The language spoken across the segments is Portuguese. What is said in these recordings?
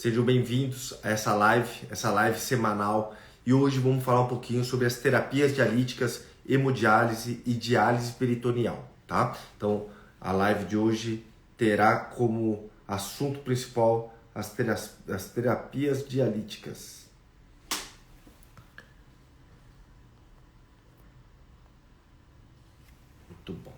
Sejam bem-vindos a essa live semanal. E hoje vamos falar um pouquinho sobre as terapias dialíticas, hemodiálise e diálise peritoneal, tá? Então, a live de hoje terá como assunto principal as terapias dialíticas. Muito bom.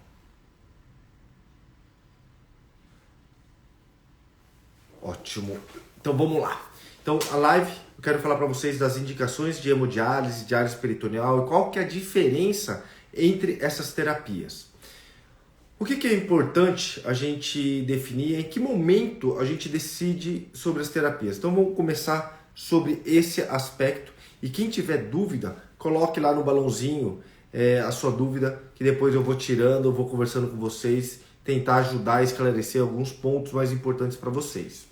Ótimo. Então vamos lá. Então a live, eu quero falar para vocês das indicações de hemodiálise, diálise peritoneal e qual que é a diferença entre essas terapias. O que é importante a gente definir, em que momento a gente decide sobre as terapias. Então vamos começar sobre esse aspecto e quem tiver dúvida, coloque lá no balãozinho a sua dúvida, que depois eu vou tirando, eu vou conversando com vocês, tentar ajudar a esclarecer alguns pontos mais importantes para vocês.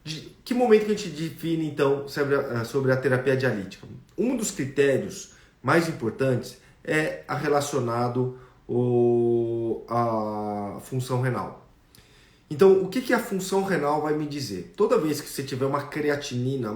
De que momento que a gente define, então, sobre a terapia dialítica? Um dos critérios mais importantes é relacionado à função renal. Então, o que a função renal vai me dizer? Toda vez que você tiver uma creatinina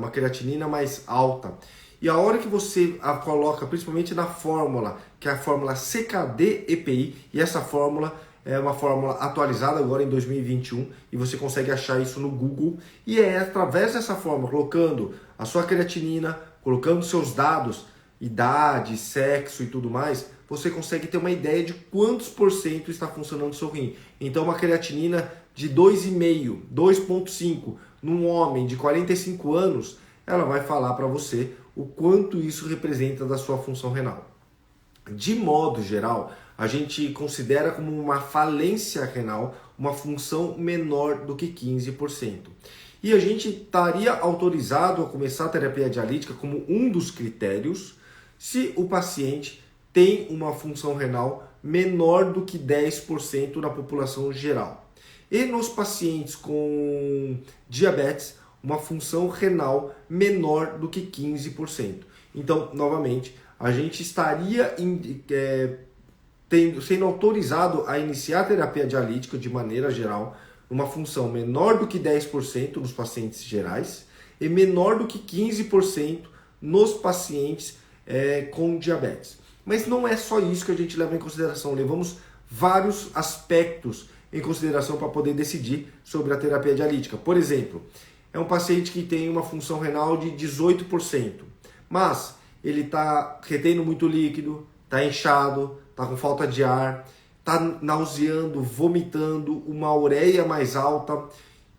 mais alta, e a hora que você a coloca, principalmente na fórmula, que é a fórmula CKD-EPI, e essa fórmula é uma fórmula atualizada agora em 2021 e você consegue achar isso no Google. E é através dessa fórmula, colocando a sua creatinina, colocando seus dados, idade, sexo e tudo mais, você consegue ter uma ideia de quantos % está funcionando o seu rim. Então uma creatinina de 2,5, 2,5 num homem de 45 anos, ela vai falar para você o quanto isso representa da sua função renal. De modo geral, a gente considera como uma falência renal uma função menor do que 15%. E a gente estaria autorizado a começar a terapia dialítica como um dos critérios se o paciente tem uma função renal menor do que 10% na população geral. E nos pacientes com diabetes, uma função renal menor do que 15%. Então, novamente, a gente estaria sendo autorizado a iniciar a terapia dialítica de maneira geral, uma função menor do que 10% nos pacientes gerais e menor do que 15% nos pacientes com diabetes. Mas não é só isso que a gente leva em consideração, levamos vários aspectos em consideração para poder decidir sobre a terapia dialítica. Por exemplo, é um paciente que tem uma função renal de 18%, mas ele está retendo muito líquido, está inchado, está com falta de ar, está nauseando, vomitando, uma ureia mais alta.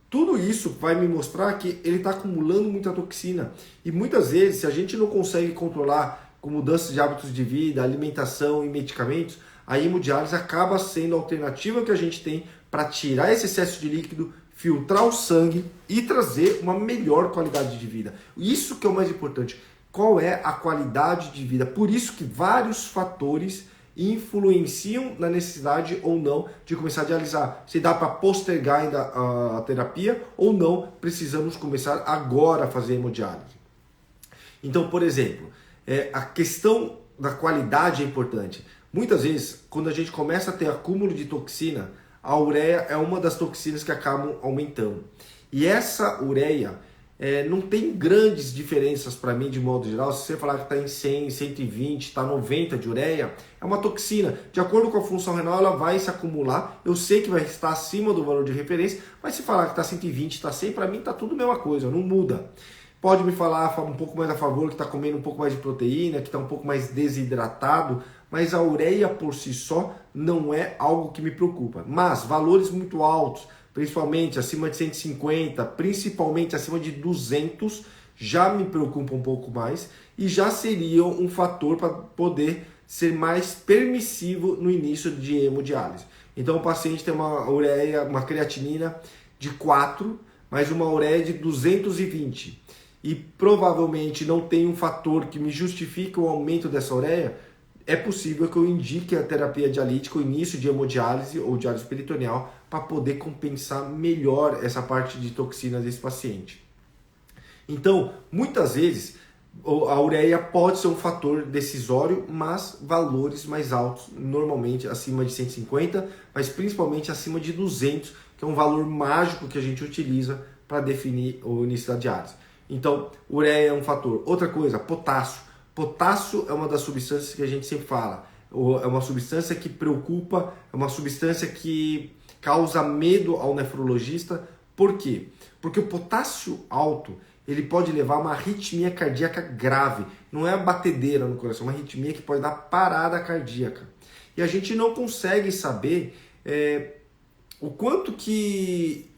Tudo isso vai me mostrar que ele está acumulando muita toxina. E muitas vezes, se a gente não consegue controlar com mudanças de hábitos de vida, alimentação e medicamentos, a hemodiálise acaba sendo a alternativa que a gente tem para tirar esse excesso de líquido, filtrar o sangue e trazer uma melhor qualidade de vida. Isso que é o mais importante. Qual é a qualidade de vida? Por isso que vários fatores influenciam na necessidade ou não de começar a dialisar. Se dá para postergar ainda a terapia ou não, precisamos começar agora a fazer hemodiálise. Então, por exemplo, a questão da qualidade é importante. Muitas vezes, quando a gente começa a ter acúmulo de toxina, a ureia é uma das toxinas que acabam aumentando. E essa ureia não tem grandes diferenças para mim de modo geral. Se você falar que está em 100, 120, está 90 de ureia, é uma toxina. De acordo com a função renal, ela vai se acumular. Eu sei que vai estar acima do valor de referência, mas se falar que está 120, está 100, para mim está tudo a mesma coisa, não muda. Pode me falar um pouco mais a favor, que está comendo um pouco mais de proteína, que está um pouco mais desidratado, mas a ureia por si só não é algo que me preocupa. Mas valores muito altos, principalmente acima de 150, principalmente acima de 200, já me preocupa um pouco mais e já seria um fator para poder ser mais permissivo no início de hemodiálise. Então o paciente tem uma ureia, uma creatinina de 4, mas uma ureia de 220 e provavelmente não tem um fator que me justifique o aumento dessa ureia, é possível que eu indique a terapia dialítica, o início de hemodiálise ou diálise peritoneal, para poder compensar melhor essa parte de toxinas desse paciente. Então, muitas vezes, a ureia pode ser um fator decisório, mas valores mais altos, normalmente acima de 150, mas principalmente acima de 200, que é um valor mágico que a gente utiliza para definir o início da diálise. Então, ureia é um fator. Outra coisa, potássio. Potássio é uma das substâncias que a gente sempre fala. É uma substância que preocupa, é uma substância que causa medo ao nefrologista. Por quê? Porque o potássio alto, ele pode levar a uma arritmia cardíaca grave. Não é a batedeira no coração, é uma arritmia que pode dar parada cardíaca. E a gente não consegue saber o quanto que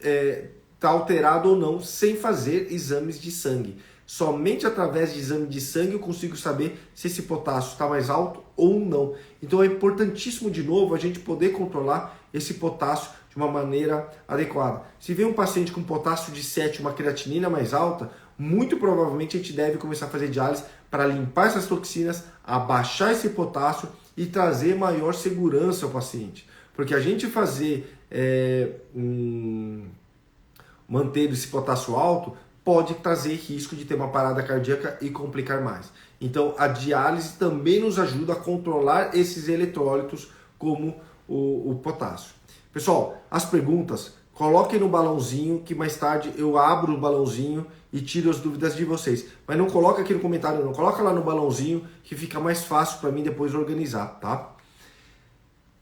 está alterado ou não sem fazer exames de sangue. Somente através de exame de sangue eu consigo saber se esse potássio está mais alto ou não. Então é importantíssimo, de novo, a gente poder controlar esse potássio de uma maneira adequada. Se vem um paciente com potássio de 7, uma creatinina mais alta, muito provavelmente a gente deve começar a fazer diálise para limpar essas toxinas, abaixar esse potássio e trazer maior segurança ao paciente. Porque a gente fazer manter esse potássio alto pode trazer risco de ter uma parada cardíaca e complicar mais. Então a diálise também nos ajuda a controlar esses eletrólitos como o potássio. Pessoal, as perguntas, coloquem no balãozinho que mais tarde eu abro o balãozinho e tiro as dúvidas de vocês. Mas não coloca aqui no comentário, não. Coloca lá no balãozinho que fica mais fácil para mim depois organizar, tá?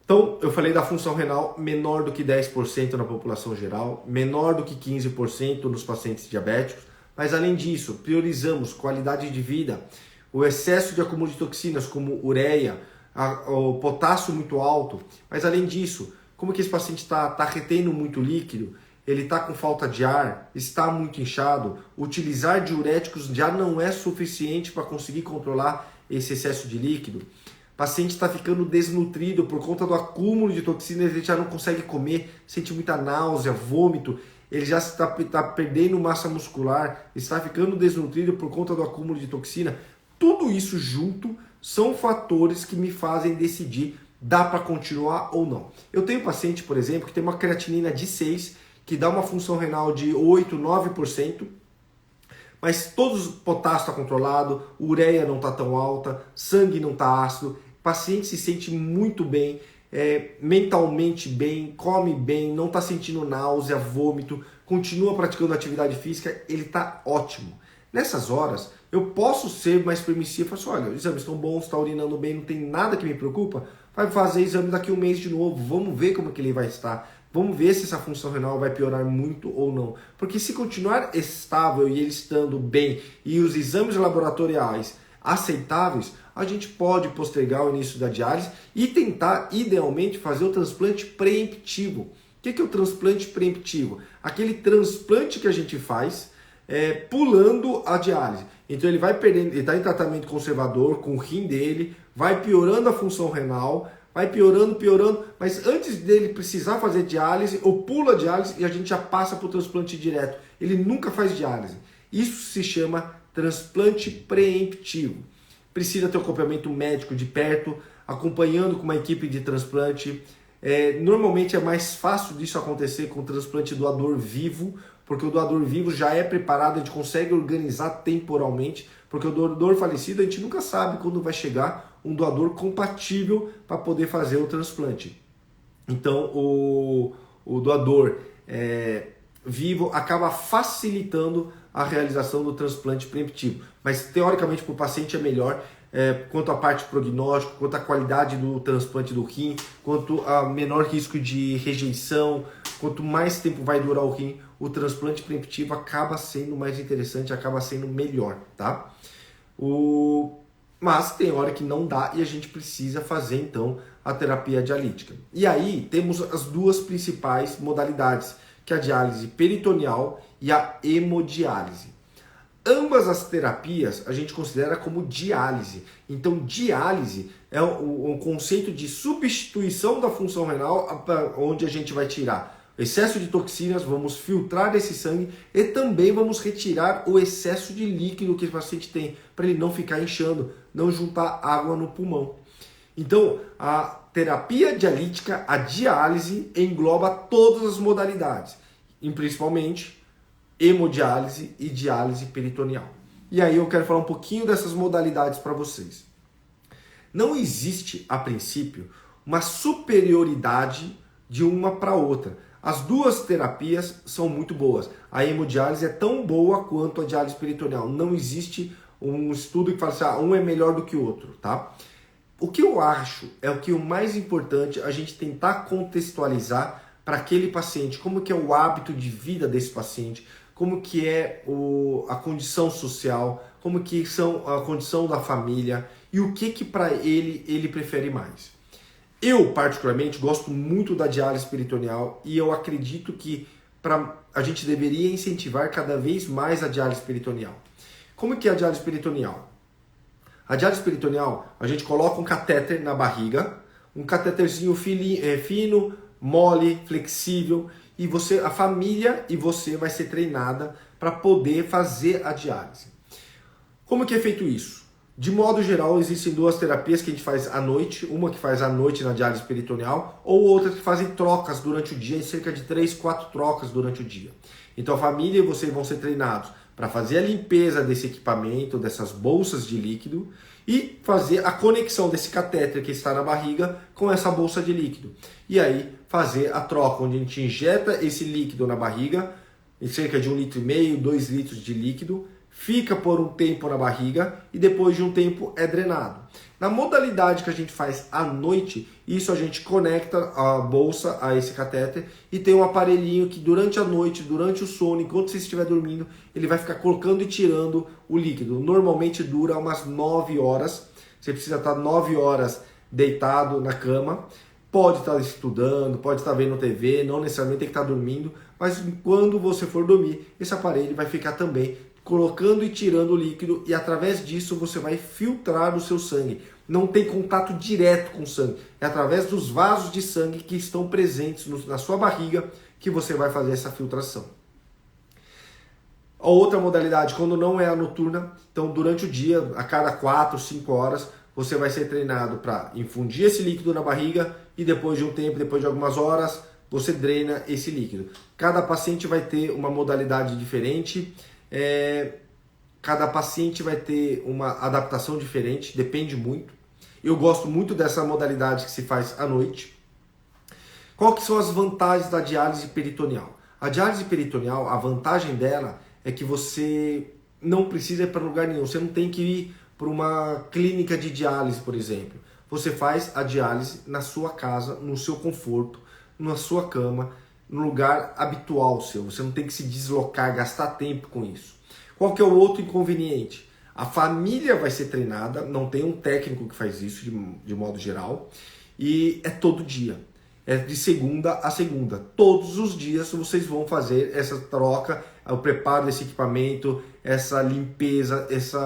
Então, eu falei da função renal menor do que 10% na população geral, menor do que 15% nos pacientes diabéticos, mas além disso, priorizamos qualidade de vida, o excesso de acúmulo de toxinas como ureia, o potássio muito alto, mas além disso, como que esse paciente está retendo muito líquido, ele está com falta de ar, está muito inchado, utilizar diuréticos já não é suficiente para conseguir controlar esse excesso de líquido. O paciente está ficando desnutrido por conta do acúmulo de toxinas, ele já não consegue comer, sente muita náusea, vômito, ele já está perdendo massa muscular, está ficando desnutrido por conta do acúmulo de toxina. Tudo isso junto são fatores que me fazem decidir dá para continuar ou não. Eu tenho paciente, por exemplo, que tem uma creatinina de 6, que dá uma função renal de 8, 9%, mas todos o potássio está controlado, ureia não está tão alta, sangue não está ácido, o paciente se sente muito bem, mentalmente bem, come bem, não está sentindo náusea, vômito, continua praticando atividade física, ele está ótimo. Nessas horas, eu posso ser mais permissivo e falar assim, olha, os exames estão bons, está urinando bem, não tem nada que me preocupa, vai fazer exame daqui a um mês de novo, vamos ver como que ele vai estar, vamos ver se essa função renal vai piorar muito ou não. Porque se continuar estável e ele estando bem e os exames laboratoriais aceitáveis, a gente pode postergar o início da diálise e tentar, idealmente, fazer o transplante preemptivo. O que é o transplante preemptivo? Aquele transplante que a gente faz pulando a diálise. Então ele vai perdendo, ele está em tratamento conservador com o rim dele, vai piorando a função renal, vai piorando, mas antes dele precisar fazer diálise, ou pula a diálise e a gente já passa para o transplante direto. Ele nunca faz diálise. Isso se chama transplante preemptivo. Precisa ter um acompanhamento médico de perto, acompanhando com uma equipe de transplante. Normalmente é mais fácil disso acontecer com o transplante doador vivo, porque o doador vivo já é preparado, a gente consegue organizar temporalmente, porque o doador falecido a gente nunca sabe quando vai chegar um doador compatível para poder fazer o transplante. Então o doador vivo acaba facilitando a realização do transplante preemptivo, mas teoricamente para o paciente é melhor, quanto à parte prognóstico, quanto à qualidade do transplante do rim, quanto a menor risco de rejeição, quanto mais tempo vai durar o rim, o transplante preemptivo acaba sendo mais interessante, acaba sendo melhor, tá? Mas tem hora que não dá e a gente precisa fazer então a terapia dialítica. E aí temos as duas principais modalidades, que é a diálise peritoneal e a hemodiálise. Ambas as terapias a gente considera como diálise. Então, diálise é um conceito de substituição da função renal, onde a gente vai tirar excesso de toxinas, vamos filtrar esse sangue e também vamos retirar o excesso de líquido que o paciente tem, para ele não ficar inchando, não juntar água no pulmão. Então, a terapia dialítica, a diálise, engloba todas as modalidades, e principalmente hemodiálise e diálise peritoneal. E aí eu quero falar um pouquinho dessas modalidades para vocês. Não existe, a princípio, uma superioridade de uma para outra. As duas terapias são muito boas. A hemodiálise é tão boa quanto a diálise peritoneal. Não existe um estudo que fala assim, um é melhor do que o outro, tá? O que eu acho é o que o mais importante a gente tentar contextualizar para aquele paciente, como que é o hábito de vida desse paciente, como que é a condição social, como que são a condição da família e o que para ele prefere mais. Eu, particularmente, gosto muito da diálise peritoneal e eu acredito que a gente deveria incentivar cada vez mais a diálise peritoneal. Como que é a diálise peritoneal? A diálise peritoneal, a gente coloca um catéter na barriga, um catéterzinho fino, mole, flexível, e a família e você vai ser treinada para poder fazer a diálise. Como que é feito isso? De modo geral, existem duas terapias que a gente faz à noite, uma que faz à noite na diálise peritoneal, ou outra que fazem trocas durante o dia, cerca de 3, 4 trocas durante o dia. Então a família e você vão ser treinados para fazer a limpeza desse equipamento, dessas bolsas de líquido, e fazer a conexão desse catéter que está na barriga com essa bolsa de líquido. E aí fazer a troca, onde a gente injeta esse líquido na barriga, em cerca de 1,5 litro, 2 litros de líquido, fica por um tempo na barriga e depois de um tempo é drenado. Na modalidade que a gente faz à noite, isso a gente conecta a bolsa a esse catéter e tem um aparelhinho que durante a noite, durante o sono, enquanto você estiver dormindo, ele vai ficar colocando e tirando o líquido. Normalmente dura umas 9 horas, você precisa estar 9 horas deitado na cama, pode estar estudando, pode estar vendo TV, não necessariamente tem que estar dormindo, mas quando você for dormir, esse aparelho vai ficar também colocando e tirando o líquido e através disso você vai filtrar o seu sangue. Não tem contato direto com o sangue, é através dos vasos de sangue que estão presentes na sua barriga que você vai fazer essa filtração. A outra modalidade, quando não é a noturna, então durante o dia, a cada 4, 5 horas, você vai ser treinado para infundir esse líquido na barriga e depois de um tempo, depois de algumas horas, você drena esse líquido. Cada paciente vai ter uma modalidade diferente, cada paciente vai ter uma adaptação diferente, depende muito. Eu gosto muito dessa modalidade que se faz à noite. Qual que são as vantagens da diálise peritoneal? A diálise peritoneal, a vantagem dela é que você não precisa ir para lugar nenhum, você não tem que ir para uma clínica de diálise, por exemplo. Você faz a diálise na sua casa, no seu conforto, na sua cama, no lugar habitual seu. Você não tem que se deslocar, gastar tempo com isso. Qual que é o outro inconveniente? A família vai ser treinada, não tem um técnico que faz isso de modo geral, e é todo dia. É de segunda a segunda. Todos os dias vocês vão fazer essa troca, o preparo desse equipamento, essa limpeza, esse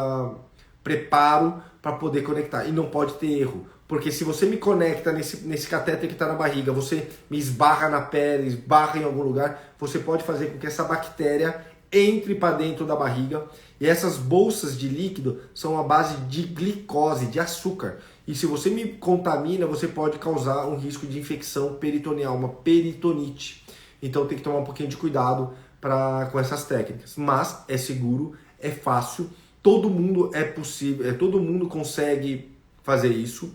preparo para poder conectar. E não pode ter erro. Porque se você me conecta nesse catéter que está na barriga, você me esbarra na pele, esbarra em algum lugar, você pode fazer com que essa bactéria entre para dentro da barriga. E essas bolsas de líquido são a base de glicose, de açúcar. E se você me contamina, você pode causar um risco de infecção peritoneal, uma peritonite. Então tem que tomar um pouquinho de cuidado com essas técnicas. Mas é seguro, é fácil, todo mundo todo mundo consegue fazer isso.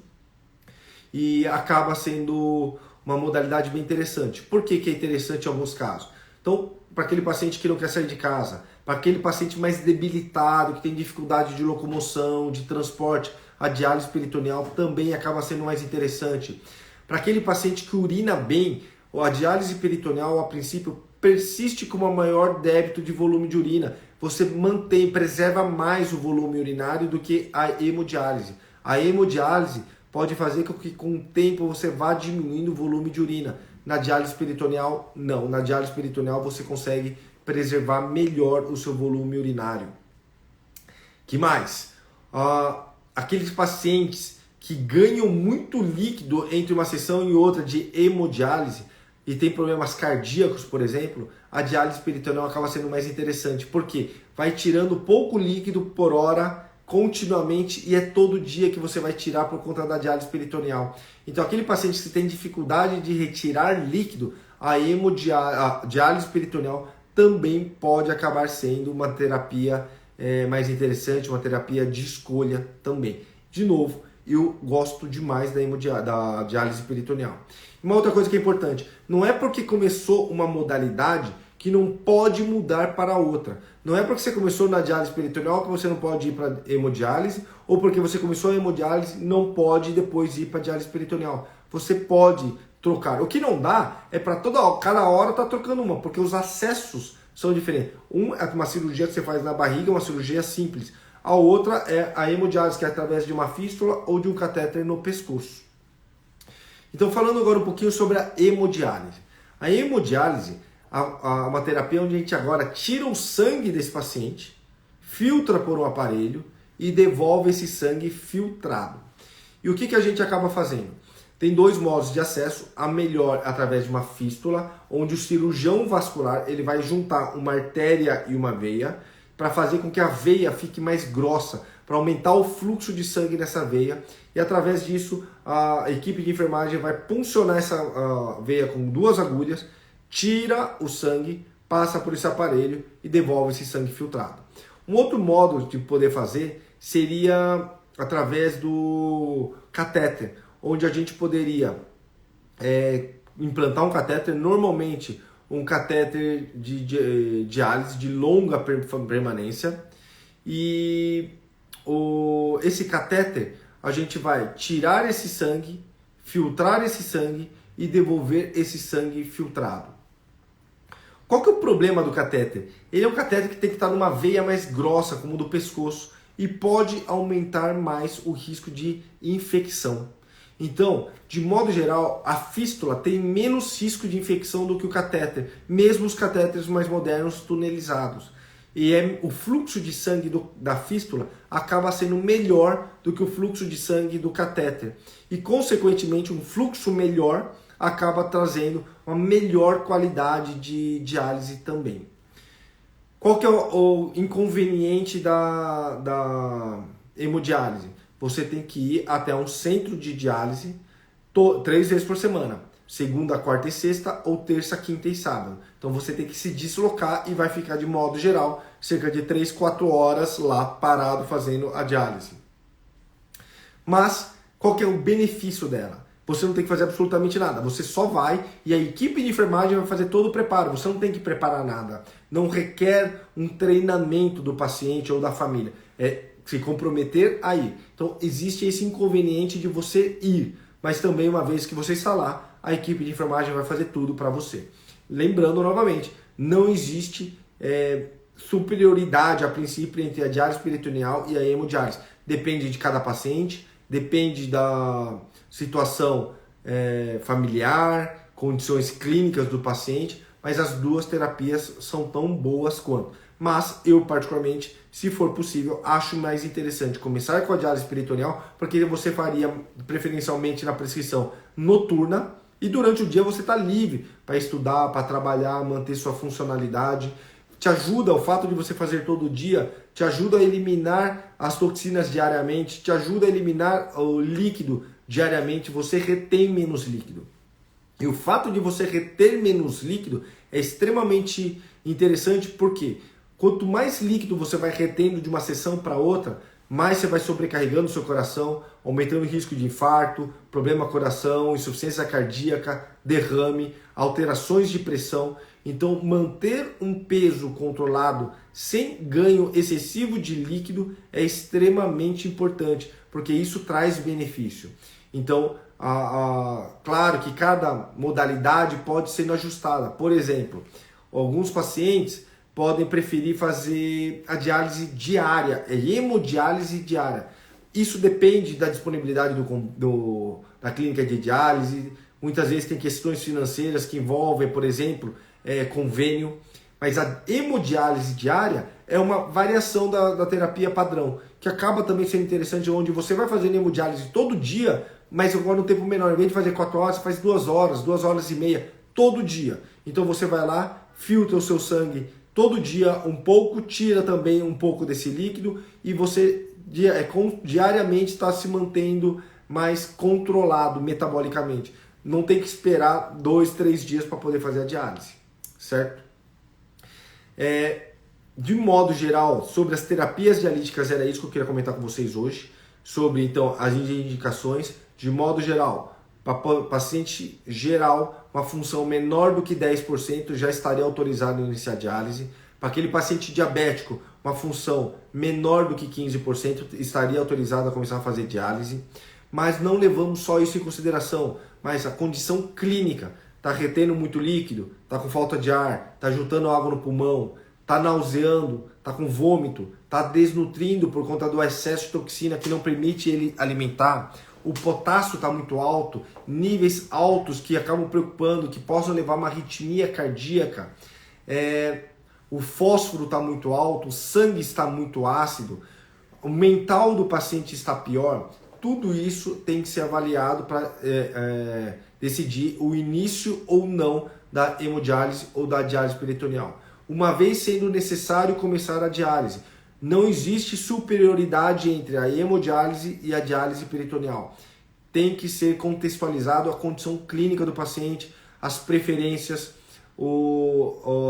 E acaba sendo uma modalidade bem interessante. Por que é interessante em alguns casos? Então, para aquele paciente que não quer sair de casa, para aquele paciente mais debilitado, que tem dificuldade de locomoção, de transporte, a diálise peritoneal também acaba sendo mais interessante. Para aquele paciente que urina bem, a diálise peritoneal, a princípio, persiste com um maior débito de volume de urina. Você preserva mais o volume urinário do que a hemodiálise. A hemodiálise pode fazer com que com o tempo você vá diminuindo o volume de urina. Na diálise peritoneal, não. Na diálise peritoneal você consegue preservar melhor o seu volume urinário. Que mais? Aqueles pacientes que ganham muito líquido entre uma sessão e outra de hemodiálise e tem problemas cardíacos, por exemplo, a diálise peritoneal acaba sendo mais interessante. Por quê? Vai tirando pouco líquido por hora continuamente e é todo dia que você vai tirar por conta da diálise peritoneal. Então aquele paciente que tem dificuldade de retirar líquido, a diálise peritoneal também pode acabar sendo uma terapia mais interessante, uma terapia de escolha também. De novo, eu gosto demais da diálise peritoneal. Uma outra coisa que é importante, não é porque começou uma modalidade que não pode mudar para outra. Não é porque você começou na diálise peritoneal que você não pode ir para hemodiálise, ou porque você começou a hemodiálise não pode depois ir para diálise peritoneal. Você pode trocar. O que não dá é para cada hora tá trocando uma, porque os acessos são diferentes. É uma cirurgia que você faz na barriga, uma cirurgia simples. A outra é a hemodiálise, que é através de uma fístula ou de um catéter no pescoço. Então, falando agora um pouquinho sobre a hemodiálise. A hemodiálise é uma terapia onde a gente agora tira o sangue desse paciente, filtra por um aparelho e devolve esse sangue filtrado. E o que a gente acaba fazendo? Tem dois modos de acesso, a melhor através de uma fístula, onde o cirurgião vascular ele vai juntar uma artéria e uma veia para fazer com que a veia fique mais grossa, para aumentar o fluxo de sangue nessa veia, e através disso a equipe de enfermagem vai puncionar essa veia com duas agulhas, tira o sangue, passa por esse aparelho e devolve esse sangue filtrado. Um outro modo de poder fazer seria através do catéter, onde a gente poderia implantar um catéter, normalmente um catéter de diálise de longa permanência, e esse catéter a gente vai tirar esse sangue, filtrar esse sangue e devolver esse sangue filtrado. Qual que é o problema do catéter? Ele é um catéter que tem que estar numa veia mais grossa, como o do pescoço, e pode aumentar mais o risco de infecção. Então, de modo geral, a fístula tem menos risco de infecção do que o catéter, mesmo os catéteres mais modernos tunelizados. E o fluxo de sangue da fístula acaba sendo melhor do que o fluxo de sangue do catéter. E, consequentemente, um fluxo melhor acaba trazendo uma melhor qualidade de diálise também. Qual que é o inconveniente da hemodiálise? Você tem que ir até um centro de diálise 3 vezes por semana. Segunda, quarta e sexta, ou terça, quinta e sábado. Então você tem que se deslocar e vai ficar, de modo geral, cerca de 3, 4 horas lá parado fazendo a diálise. Mas qual que é o benefício dela? Você não tem que fazer absolutamente nada. Você só vai e a equipe de enfermagem vai fazer todo o preparo. Você não tem que preparar nada. Não requer um treinamento do paciente ou da família. É se comprometer a ir. Então existe esse inconveniente de você ir. Mas também, uma vez que você está lá, a equipe de enfermagem vai fazer tudo para você. Lembrando novamente, não existe superioridade a princípio entre a diálise peritoneal e a hemodiálise. Depende de cada paciente, depende da situação familiar, condições clínicas do paciente, mas as duas terapias são tão boas quanto. Mas eu, particularmente, se for possível, acho mais interessante começar com a diálise peritoneal, porque você faria preferencialmente na prescrição noturna, e durante o dia você está livre para estudar, para trabalhar, manter sua funcionalidade. Te ajuda, o fato de você fazer todo dia, te ajuda a eliminar as toxinas diariamente, te ajuda a eliminar o líquido diariamente, você retém menos líquido. E o fato de você reter menos líquido é extremamente interessante, porque quanto mais líquido você vai retendo de uma sessão para outra, mais você vai sobrecarregando o seu coração, aumentando o risco de infarto, problema coração, insuficiência cardíaca, derrame, alterações de pressão. Então, manter um peso controlado sem ganho excessivo de líquido é extremamente importante, porque isso traz benefício. Então, claro que cada modalidade pode ser ajustada. Por exemplo, alguns pacientes podem preferir fazer a diálise diária, hemodiálise diária. Isso depende da disponibilidade da clínica de diálise. Muitas vezes tem questões financeiras que envolvem, por exemplo, convênio. Mas a hemodiálise diária é uma variação da terapia padrão, que acaba também sendo interessante, onde você vai fazer hemodiálise todo dia, mas agora no tempo menor. Em vez de fazer 4 horas, você faz 2 horas, 2 horas e meia, todo dia. Então você vai lá, filtra o seu sangue todo dia um pouco, tira também um pouco desse líquido e você diariamente está se mantendo mais controlado metabolicamente. Não tem que esperar 2, 3 dias para poder fazer a diálise, certo? De modo geral, sobre as terapias dialíticas, era isso que eu queria comentar com vocês hoje. sobre então as indicações de modo geral. Para paciente geral, uma função menor do que 10% já estaria autorizado a iniciar diálise. Para aquele paciente diabético, uma função menor do que 15% estaria autorizado a começar a fazer diálise. Mas não levamos só isso em consideração, mas a condição clínica. Está retendo muito líquido, está com falta de ar, está juntando água no pulmão, está nauseando, está com vômito, está desnutrindo por conta do excesso de toxina que não permite ele alimentar. O potássio está muito alto, níveis altos que acabam preocupando, que possam levar a uma arritmia cardíaca. O fósforo está muito alto, o sangue está muito ácido, o mental do paciente está pior. Tudo isso tem que ser avaliado para decidir o início ou não da hemodiálise ou da diálise peritoneal. Uma vez sendo necessário começar a diálise, não existe superioridade entre a hemodiálise e a diálise peritoneal. Tem que ser contextualizado a condição clínica do paciente, as preferências,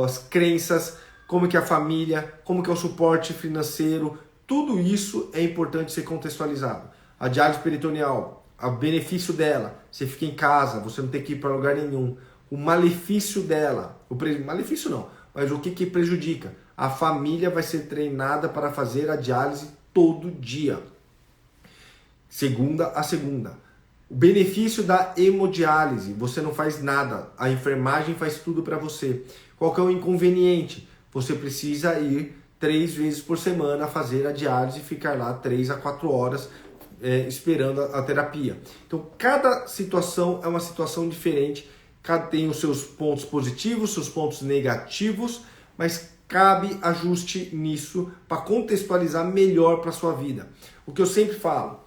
as crenças, como que é a família, como que é o suporte financeiro. Tudo isso é importante ser contextualizado. A diálise peritoneal, o benefício dela, você fica em casa, você não tem que ir para lugar nenhum. O malefício dela, malefício não, mas o que prejudica? A família vai ser treinada para fazer a diálise todo dia, segunda a segunda. O benefício da hemodiálise, você não faz nada, a enfermagem faz tudo para você. Qual que é o inconveniente? Você precisa ir 3 vezes por semana fazer a diálise e ficar lá 3 a 4 horas esperando a terapia. Então, cada situação é uma situação diferente, cada tem os seus pontos positivos, seus pontos negativos, mas cabe ajuste nisso para contextualizar melhor para a sua vida. O que eu sempre falo,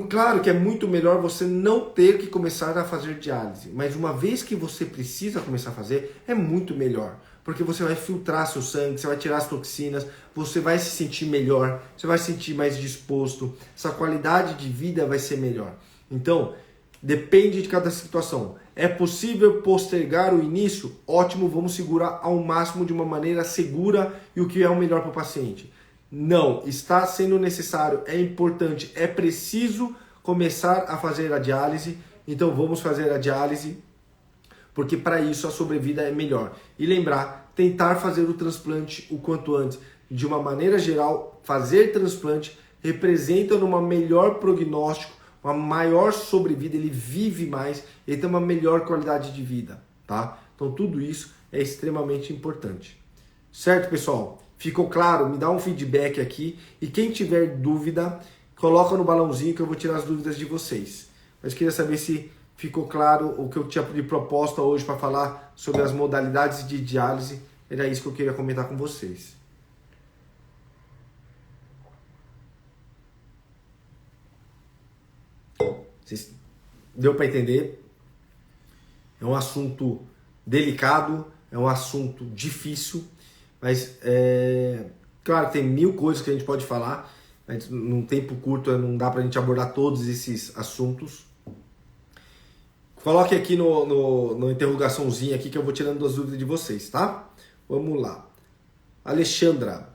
claro que é muito melhor você não ter que começar a fazer diálise, mas uma vez que você precisa começar a fazer, é muito melhor. Porque você vai filtrar seu sangue, você vai tirar as toxinas, você vai se sentir melhor, você vai se sentir mais disposto, sua qualidade de vida vai ser melhor. Então, depende de cada situação. É possível postergar o início? Ótimo, vamos segurar ao máximo de uma maneira segura e o que é o melhor para o paciente. Não, está sendo necessário, é importante, é preciso começar a fazer a diálise, então vamos fazer a diálise, porque para isso a sobrevida é melhor. E lembrar, tentar fazer o transplante o quanto antes. De uma maneira geral, fazer transplante representa um melhor prognóstico, uma maior sobrevida, ele vive mais, ele tem uma melhor qualidade de vida, tá? Então tudo isso é extremamente importante. Certo, pessoal? Ficou claro? Me dá um feedback aqui e quem tiver dúvida, coloca no balãozinho que eu vou tirar as dúvidas de vocês. Mas queria saber se ficou claro o que eu tinha de proposta hoje para falar sobre as modalidades de diálise. Era isso que eu queria comentar com vocês. Deu para entender? É um assunto delicado, é um assunto difícil, mas claro, tem 1000 coisas que a gente pode falar, mas num tempo curto não dá para a gente abordar todos esses assuntos. Coloque aqui no interrogaçãozinha aqui que eu vou tirando as dúvidas de vocês, tá? Vamos lá. Alexandra.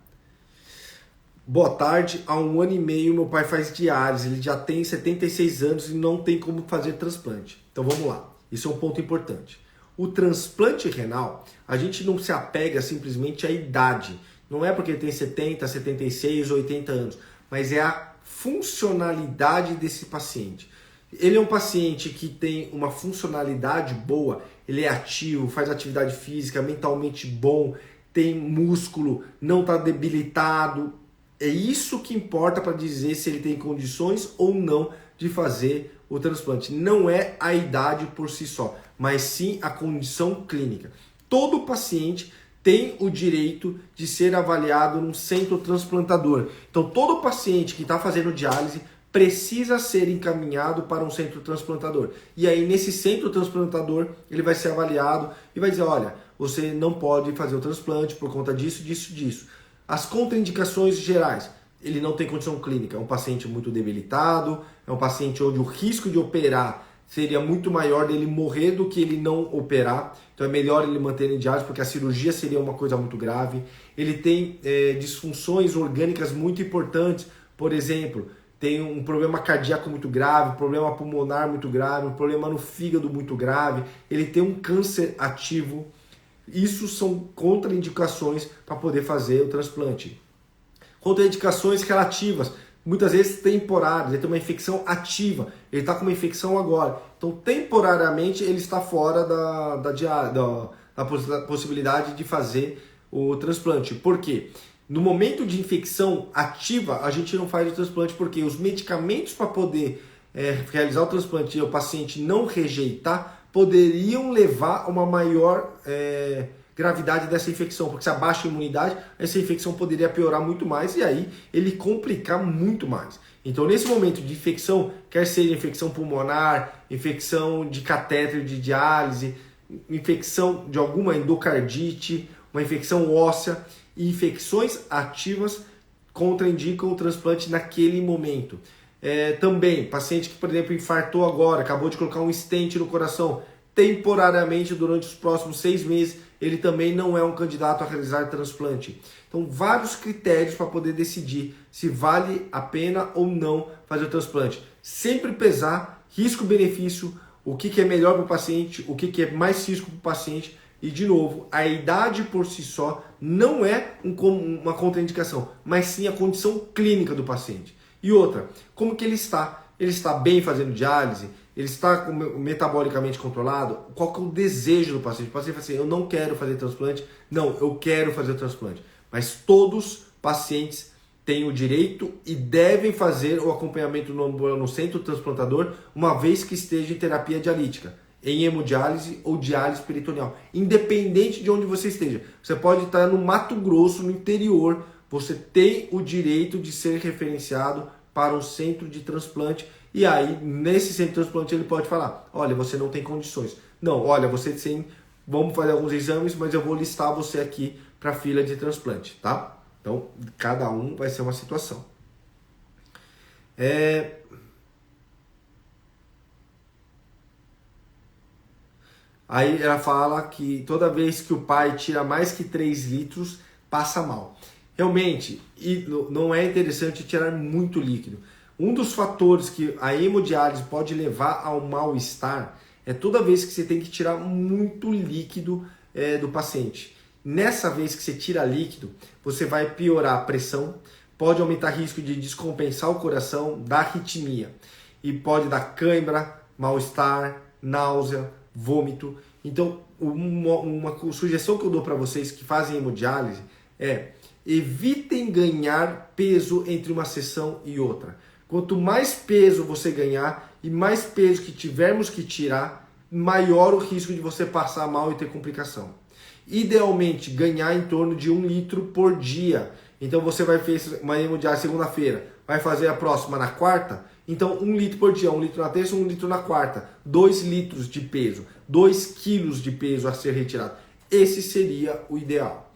Boa tarde. Há 1 ano e meio meu pai faz diálise. Ele já tem 76 anos e não tem como fazer transplante. Então vamos lá. Isso é um ponto importante. O transplante renal, a gente não se apega simplesmente à idade. Não é porque ele tem 70, 76, 80 anos, mas é a funcionalidade desse paciente. Ele é um paciente que tem uma funcionalidade boa, ele é ativo, faz atividade física, mentalmente bom, tem músculo, não está debilitado. É isso que importa para dizer se ele tem condições ou não de fazer o transplante. Não é a idade por si só, mas sim a condição clínica. Todo paciente tem o direito de ser avaliado num centro transplantador. Então todo paciente que está fazendo diálise precisa ser encaminhado para um centro transplantador. E aí, nesse centro transplantador, ele vai ser avaliado e vai dizer, olha, você não pode fazer o transplante por conta disso, disso, disso. As contraindicações gerais, ele não tem condição clínica, é um paciente muito debilitado, é um paciente onde o risco de operar seria muito maior dele morrer do que ele não operar. Então é melhor ele manter em diálise, porque a cirurgia seria uma coisa muito grave. Ele tem disfunções orgânicas muito importantes, por exemplo, tem um problema cardíaco muito grave, problema pulmonar muito grave, um problema no fígado muito grave, ele tem um câncer ativo. Isso são contraindicações para poder fazer o transplante. Contraindicações relativas, muitas vezes temporárias, ele tem uma infecção ativa, ele está com uma infecção agora. Então, temporariamente, ele está fora da possibilidade de fazer o transplante. Por quê? No momento de infecção ativa, a gente não faz o transplante porque os medicamentos para poder realizar o transplante e o paciente não rejeitar poderiam levar a uma maior gravidade dessa infecção, porque se abaixa a imunidade, essa infecção poderia piorar muito mais e aí ele complicar muito mais. Então, nesse momento de infecção, quer seja infecção pulmonar, infecção de catéter de diálise, infecção de alguma endocardite, uma infecção óssea, e infecções ativas contraindicam o transplante naquele momento. Também, paciente que, por exemplo, infartou agora, acabou de colocar um stent no coração, temporariamente durante os próximos 6 meses, ele também não é um candidato a realizar transplante. Então, vários critérios para poder decidir se vale a pena ou não fazer o transplante. Sempre pesar risco-benefício, o que é melhor para o paciente, o que é mais risco para o paciente. E, de novo, a idade por si só não é uma contraindicação, mas sim a condição clínica do paciente. E outra, como que ele está? Ele está bem fazendo diálise? Ele está metabolicamente controlado? Qual que é o desejo do paciente? O paciente fala assim, eu não quero fazer transplante. Não, eu quero fazer transplante. Mas todos os pacientes têm o direito e devem fazer o acompanhamento no centro transplantador, uma vez que esteja em terapia dialítica, em hemodiálise ou diálise peritoneal. Independente de onde você esteja. Você pode estar no Mato Grosso, no interior, você tem o direito de ser referenciado para um centro de transplante. E aí, nesse centro de transplante, ele pode falar, olha, você não tem condições. Não, olha, você tem, vamos fazer alguns exames, mas eu vou listar você aqui para a fila de transplante, tá? Então, cada um vai ser uma situação. Aí ela fala que toda vez que o pai tira mais que 3 litros, passa mal. Realmente, não é interessante tirar muito líquido. Um dos fatores que a hemodiálise pode levar ao mal-estar é toda vez que você tem que tirar muito líquido do paciente. Nessa vez que você tira líquido, você vai piorar a pressão, pode aumentar o risco de descompensar o coração, dar arritmia. E pode dar cãibra, mal-estar, náusea, vômito. Então, uma sugestão que eu dou para vocês que fazem hemodiálise é evitem ganhar peso entre uma sessão e outra. Quanto mais peso você ganhar e mais peso que tivermos que tirar, maior o risco de você passar mal e ter complicação. Idealmente, ganhar em torno de 1 litro por dia. Então, você vai fazer uma hemodiálise segunda-feira, vai fazer a próxima na quarta. Então, 1 litro por dia, 1 litro na terça, 1 litro na quarta. 2 litros de peso, 2 quilos de peso a ser retirado. Esse seria o ideal.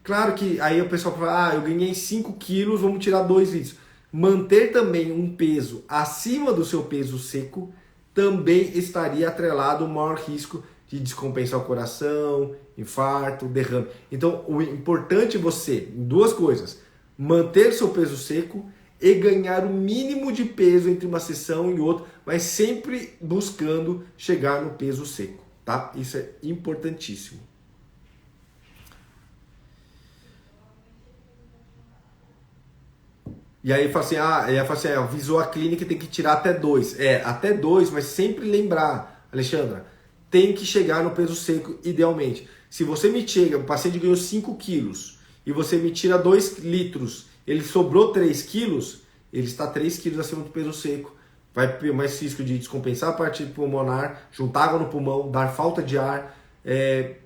Claro que aí o pessoal fala, eu ganhei 5 quilos, vamos tirar 2 litros. Manter também um peso acima do seu peso seco também estaria atrelado ao maior risco de descompensar o coração, infarto, derrame. Então, o importante é você, duas coisas, manter seu peso seco e ganhar o mínimo de peso entre uma sessão e outra, mas sempre buscando chegar no peso seco, tá? Isso é importantíssimo. E aí fala assim, avisou a clínica, tem que tirar até 2. Até 2, mas sempre lembrar, Alexandra, tem que chegar no peso seco idealmente. Se você me chega, o paciente ganhou 5 quilos e você me tira 2 litros, ele sobrou 3 quilos, ele está 3 quilos acima do peso seco. Vai ter mais risco de descompensar a parte pulmonar, juntar água no pulmão, dar falta de ar,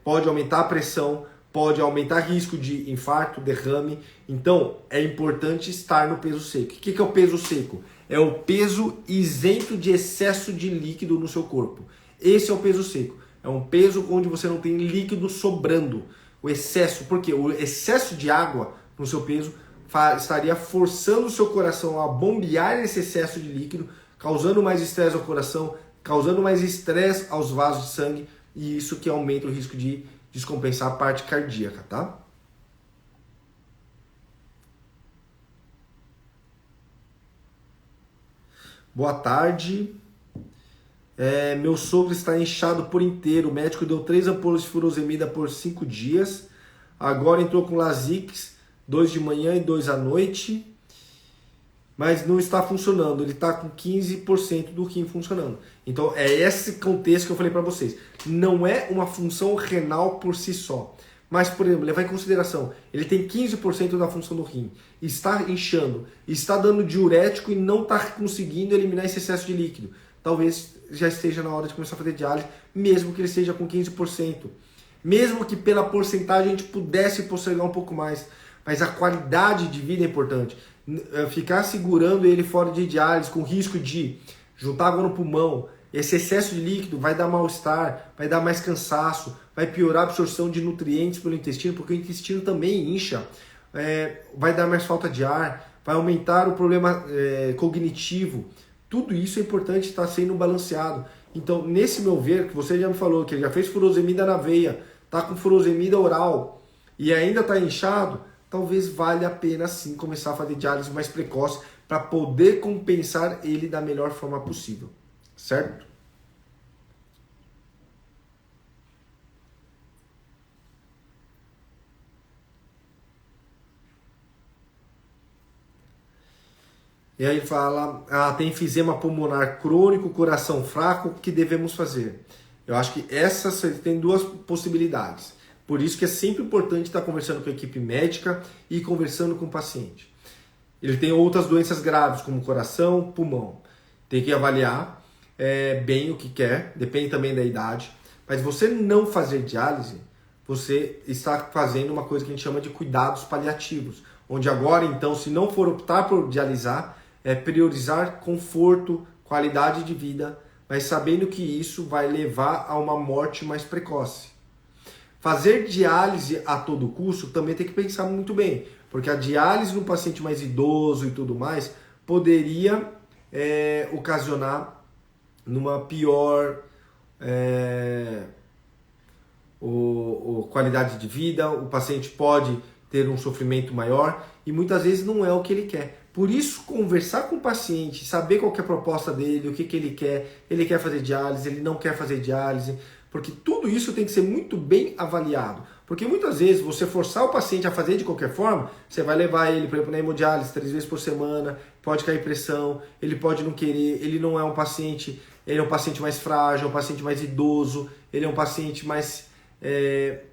pode aumentar a pressão, pode aumentar risco de infarto, derrame. Então, é importante estar no peso seco. O que é o peso seco? É o peso isento de excesso de líquido no seu corpo. Esse é o peso seco. É um peso onde você não tem líquido sobrando. O excesso, porque o excesso de água no seu peso estaria forçando o seu coração a bombear esse excesso de líquido, causando mais estresse ao coração, causando mais estresse aos vasos de sangue, e isso que aumenta o risco de descompensar a parte cardíaca, tá? Boa tarde. Meu sogro está inchado por inteiro. O médico deu 3 ampolas de furosemida por 5 dias. Agora entrou com Lasix, 2 de manhã e 2 à noite. Mas não está funcionando. Ele está com 15% do rim funcionando. Então é esse contexto que eu falei para vocês. Não é uma função renal por si só. Mas, por exemplo, levar em consideração, ele tem 15% da função do rim, está inchando, está dando diurético e não está conseguindo eliminar esse excesso de líquido. Talvez já esteja na hora de começar a fazer diálise, mesmo que ele esteja com 15%. Mesmo que pela porcentagem a gente pudesse postergar um pouco mais. Mas a qualidade de vida é importante. Ficar segurando ele fora de diálise com risco de juntar água no pulmão, esse excesso de líquido vai dar mal-estar, vai dar mais cansaço, vai piorar a absorção de nutrientes pelo intestino, porque o intestino também incha, vai dar mais falta de ar, vai aumentar o problema cognitivo. Tudo isso é importante estar sendo balanceado. Então, nesse meu ver, que você já me falou que ele já fez furosemida na veia, está com furosemida oral e ainda está inchado, talvez valha a pena sim começar a fazer diálise mais precoce para poder compensar ele da melhor forma possível. Certo? E aí fala, tem enfisema pulmonar crônico, coração fraco, o que devemos fazer? Eu acho que essas tem 2 possibilidades. Por isso que é sempre importante estar conversando com a equipe médica e conversando com o paciente. Ele tem outras doenças graves, como coração, pulmão. Tem que avaliar bem o que quer, depende também da idade. Mas você não fazer diálise, você está fazendo uma coisa que a gente chama de cuidados paliativos. Onde agora, então, se não for optar por dialisar, é priorizar conforto, qualidade de vida, mas sabendo que isso vai levar a uma morte mais precoce. Fazer diálise a todo custo também tem que pensar muito bem, porque a diálise no paciente mais idoso e tudo mais poderia ocasionar numa pior qualidade de vida, o paciente pode ter um sofrimento maior e muitas vezes não é o que ele quer. Por isso, conversar com o paciente, saber qual que é a proposta dele, o que ele quer fazer diálise, ele não quer fazer diálise, porque tudo isso tem que ser muito bem avaliado. Porque muitas vezes você forçar o paciente a fazer de qualquer forma, você vai levar ele, por exemplo, na hemodiálise 3 vezes por semana, pode cair pressão, ele pode não querer, ele não é um paciente, ele é um paciente mais frágil, é um paciente mais idoso, ele é um paciente mais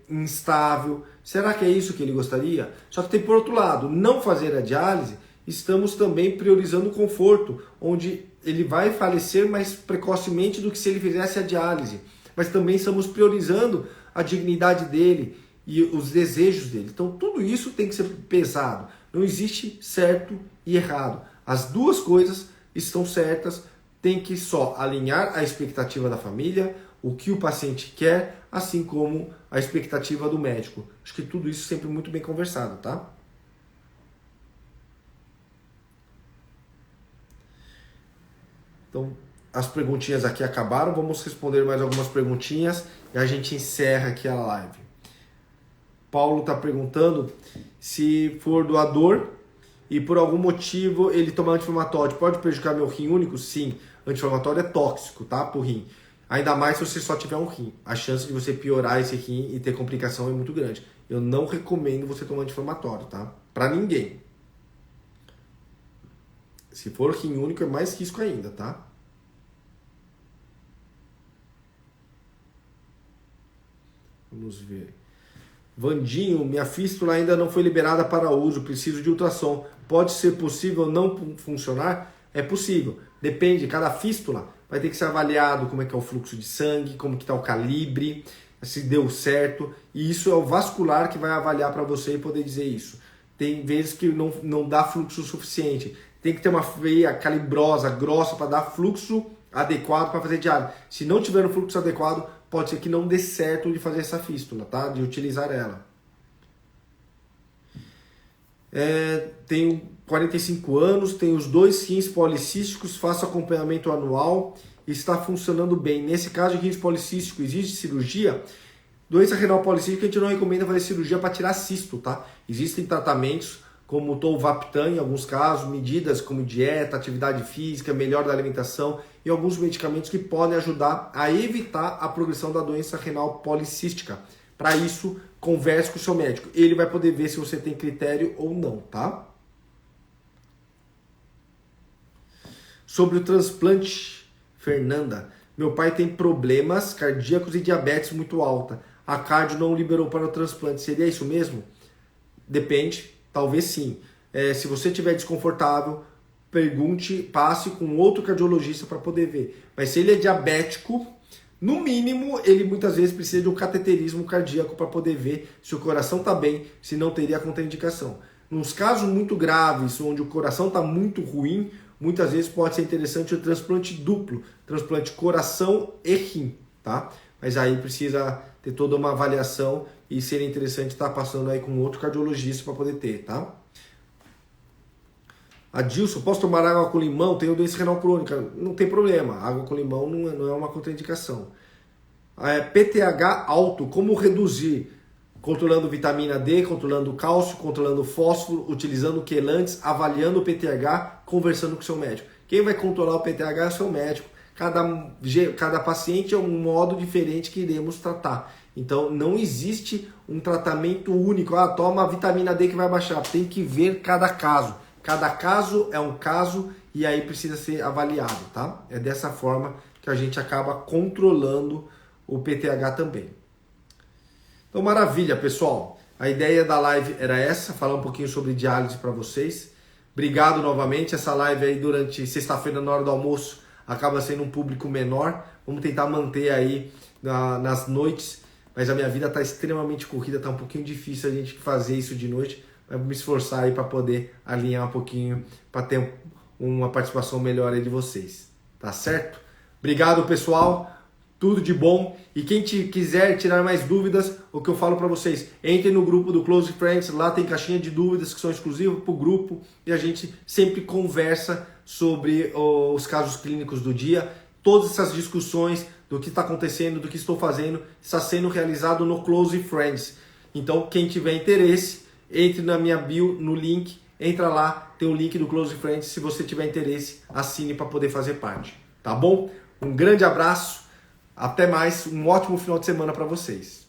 instável. Será que é isso que ele gostaria? Só que tem por outro lado, não fazer a diálise, estamos também priorizando o conforto, onde ele vai falecer mais precocemente do que se ele fizesse a diálise. Mas também estamos priorizando a dignidade dele e os desejos dele. Então tudo isso tem que ser pesado. Não existe certo e errado. As 2 coisas estão certas, tem que só alinhar a expectativa da família, o que o paciente quer, assim como a expectativa do médico. Acho que tudo isso sempre muito bem conversado, tá? Então, as perguntinhas aqui acabaram, vamos responder mais algumas perguntinhas e a gente encerra aqui a live. Paulo está perguntando se for doador e por algum motivo ele tomar anti-inflamatório, pode prejudicar meu rim único? Sim, anti-inflamatório é tóxico, tá? Pro rim. Ainda mais se você só tiver um rim. A chance de você piorar esse rim e ter complicação é muito grande. Eu não recomendo você tomar anti-inflamatório, tá? Pra ninguém. Se for rim único é mais risco ainda, tá? Vamos ver. Vandinho, minha fístula ainda não foi liberada para uso, preciso de ultrassom. Pode ser possível não funcionar? É possível. Depende, cada fístula vai ter que ser avaliado como é que é o fluxo de sangue, como que está o calibre, se deu certo. E isso é o vascular que vai avaliar para você e poder dizer isso. Tem vezes que não dá fluxo suficiente. Tem que ter uma veia calibrosa, grossa, para dar fluxo adequado para fazer diálise. Se não tiver um fluxo adequado, pode ser que não dê certo de fazer essa fístula, tá? De utilizar ela. Tenho 45 anos, tenho os 2 rins policísticos, faço acompanhamento anual, está funcionando bem. Nesse caso de rins policístico, existe cirurgia? Doença renal policística, a gente não recomenda fazer cirurgia para tirar cisto, tá? Existem tratamentos como o Tolvaptan em alguns casos, medidas como dieta, atividade física, melhor da alimentação e alguns medicamentos que podem ajudar a evitar a progressão da doença renal policística. Para isso, converse com o seu médico. Ele vai poder ver se você tem critério ou não, tá? Sobre o transplante, Fernanda. Meu pai tem problemas cardíacos e diabetes muito alta. A cardio não liberou para o transplante. Seria isso mesmo? Depende, talvez sim. Se você estiver desconfortável, pergunte, passe com outro cardiologista para poder ver. Mas se ele é diabético, no mínimo, ele muitas vezes precisa de um cateterismo cardíaco para poder ver se o coração está bem, se não teria contraindicação. Nos casos muito graves, onde o coração está muito ruim, muitas vezes pode ser interessante o transplante duplo, transplante coração e rim, tá? Mas aí precisa ter toda uma avaliação e seria interessante estar passando aí com outro cardiologista para poder ter, tá? Adilson, posso tomar água com limão? Tenho doença renal crônica. Não tem problema, água com limão não é uma contraindicação. PTH alto, como reduzir? Controlando vitamina D, controlando cálcio, controlando fósforo, utilizando quelantes, avaliando o PTH, conversando com o seu médico. Quem vai controlar o PTH é o seu médico. Cada paciente é um modo diferente que iremos tratar. Então não existe um tratamento único. Toma a vitamina D que vai baixar. Tem que ver cada caso. Cada caso é um caso e aí precisa ser avaliado, tá? É dessa forma que a gente acaba controlando o PTH também. Então, maravilha, pessoal. A ideia da live era essa, falar um pouquinho sobre diálise para vocês. Obrigado novamente. Essa live aí durante sexta-feira, na hora do almoço, acaba sendo um público menor. Vamos tentar manter aí nas noites, mas a minha vida está extremamente corrida, está um pouquinho difícil a gente fazer isso de noite, mas vou me esforçar aí para poder alinhar um pouquinho, para ter uma participação melhor aí de vocês. Tá certo? Obrigado, pessoal. Tudo de bom. E quem quiser tirar mais dúvidas, o que eu falo para vocês, entrem no grupo do Close Friends, lá tem caixinha de dúvidas que são exclusivas para o grupo e a gente sempre conversa sobre os casos clínicos do dia. Todas essas discussões do que está acontecendo, do que estou fazendo, está sendo realizado no Close Friends. Então, quem tiver interesse, entre na minha bio, no link, entra lá, tem o link do Close Friends. Se você tiver interesse, assine para poder fazer parte. Tá bom? Um grande abraço. Até mais, um ótimo final de semana para vocês.